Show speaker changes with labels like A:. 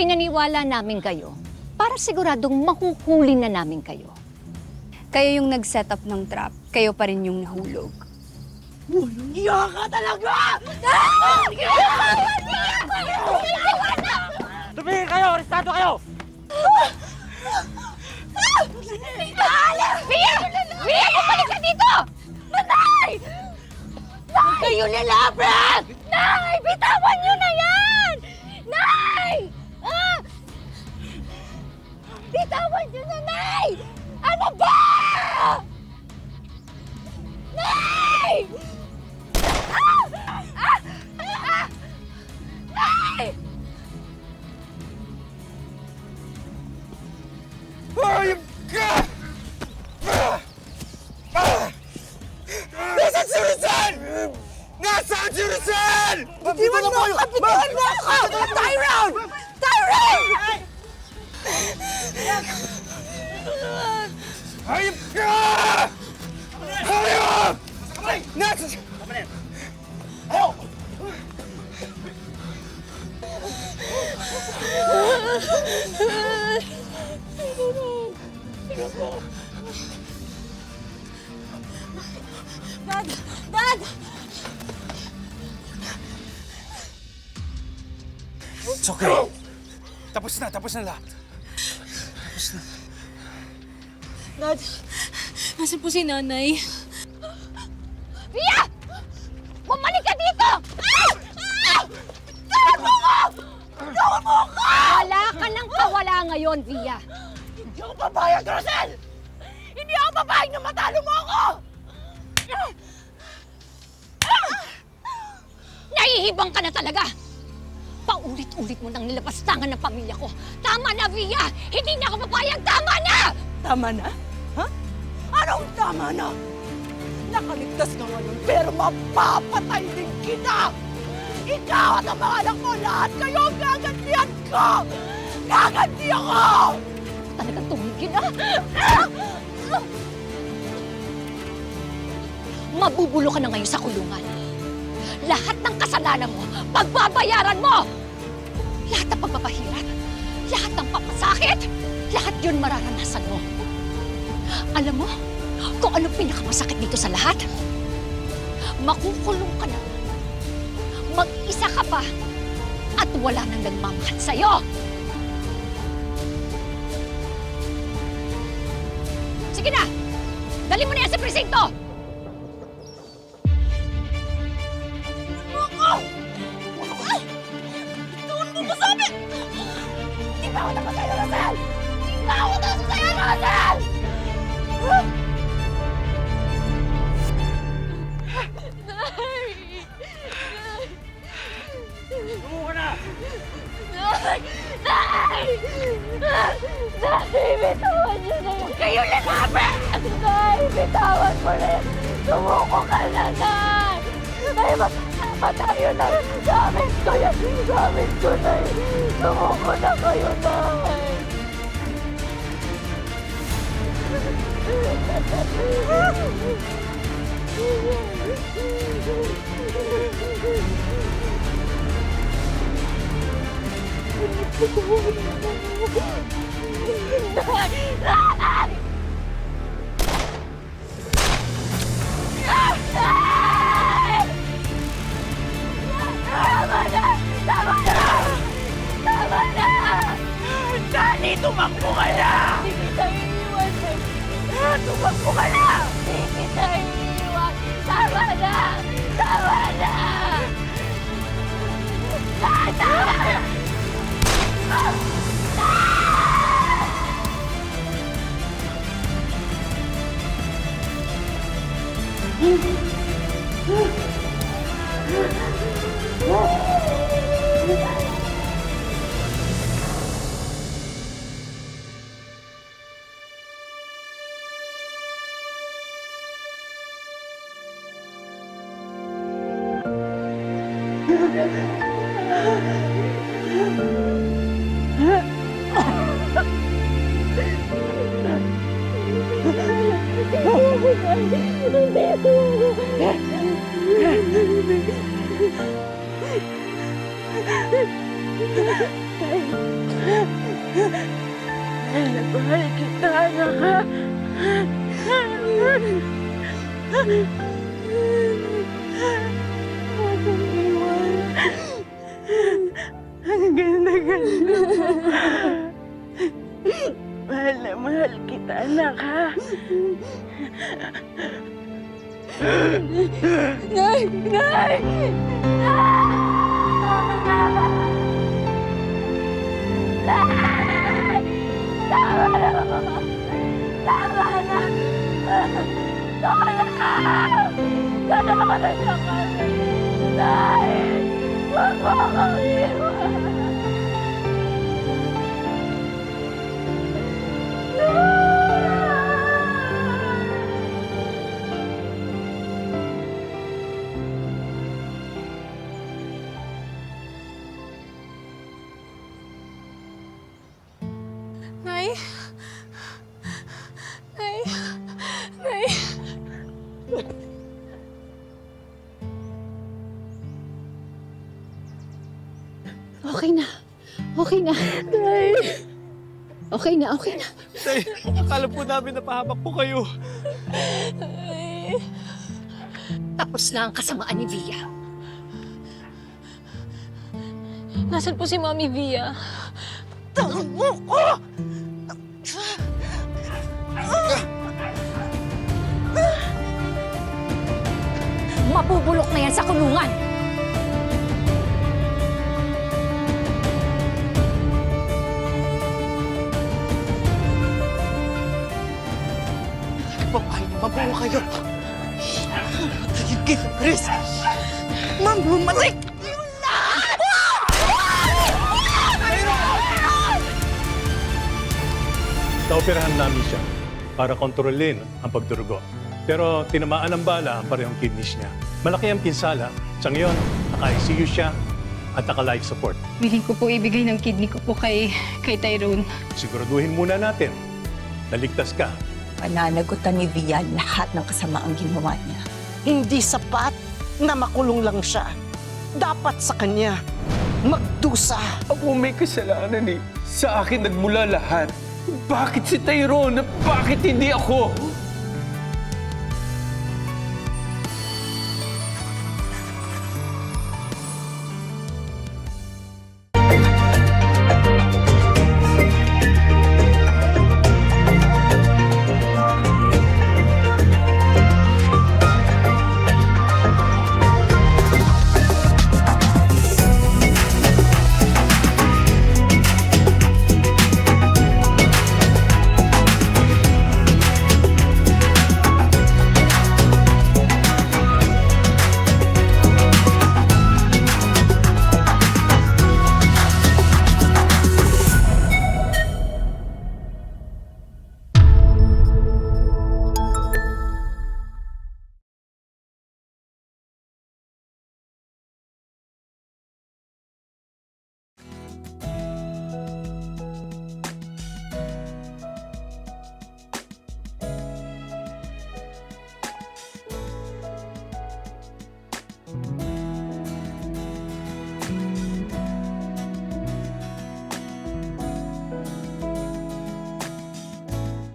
A: pinaniwala namin kayo para siguradong mahuhuli na namin kayo.
B: Kayo yung nag-set up ng trap. Kayo pa rin yung nahulog.
C: Iya ka talaga! Tumigil kayo! Arestado kayo!
A: Via! Via! Bumalik ka dito! Nanay!
C: Huwag kayo lalaban!
A: Nay! Bitawan niyo na yan! Nay! Ah! Bitawan niyo na, Nay! Ano ba? Nay! Ah! Ah! Ah! Nay!
C: Hayop ka! Nasaan si Rizal? Nasaan si Rizal? Bitiwan mo! Bitiwan mo ako! Tyrone! Tyrone! Hayop ka! Hayop! Nasaan? Ayaw!
A: Dad! Dad!
D: It's okay. Tapos na lahat.
E: Dad, nasan po si nanay?
A: Via! Bumalik ka dito! Ah! Ah! Tawag mo ko! Tawag mo ko! Wala ka nang kawala ngayon, Via.
C: Hindi ako papayag, Rosel! Hindi ako papayag na matalo mo ako!
A: Nahihibang ka na talaga! Paulit-ulit mo nang nilapastangan ng pamilya ko. Tama na, Via! Hindi na ako papayag! Tama na!
C: Tama na? Ha? Anong tama na? Nakaligtas ka ngayon, pero mapapatay din kita! Ikaw at ang mga anak mo, lahat kayo ang gagantihan ko! Gaganti ako!
A: Talagang tumigil, ah! Mabubulo ka na ngayon sa kulungan. Lahat ng kasalanan mo, pagbabayaran mo! Lahat ng pagpapahirap, lahat ng papasakit, lahat yun mararanasan mo. Alam mo, kung ano pinakamasakit dito sa lahat? Makukulong ka na. Mag-isa ka pa at wala nang nagmamahal sa'yo. Sige na! Dali mo na yan sa presinto!
C: Hindi pa ako tapos sa'yo, Rosel! Hindi pa ako tapos sa'yo, Rosel! Tumuha ka na!
A: Nay! Nay! Bitawan niyo na yun!
C: Kayo lalaban!
A: Nay! Bitawan mo na yun! Sumuko ka na, Nay! Nay, magkasama tayo na! Gamit ko yan! Gamit ko na yun! Sumuko na kayo, Nay!
C: Dali, tumakbo ka na!
A: Hindi kita iiwan, Nay!
C: Tumakbo ka na!
A: Hindi kita iiwan! Tama na! Tama na! Tama na!
E: Nay! Nay! Nay! Nay! Nay!
A: Okay na. Okay na. Okay na, okay na.
D: Tay, akala po namin napahamak po kayo.
A: Tapos na ang kasamaan ni Via.
E: Nasaan po si Mami Via?
C: Tango ko!
A: Mabubulok na yan sa kulungan!
C: Mabuo kayo! Sige, Chris! Ma'am, bumalik!
F: Naoperahan namin siya para kontrolin ang pagdurugo. Pero tinamaan ng bala ang parehong kidneys niya. Malaki ang pinsala. Sa ngayon, naka-ICU siya at naka-life support.
B: Willing ko po ibigay ng kidney ko po kay Tyrone.
F: Siguraduhin muna natin na ligtas ka.
G: Pananagutan ni Via lahat ng kasamaang ginawa niya.
C: Hindi sapat na makulong lang siya. Dapat sa kanya magdusa.
H: Ako may kasalanan eh. Sa akin nagmula lahat. Bakit si Tyrone? Bakit hindi ako?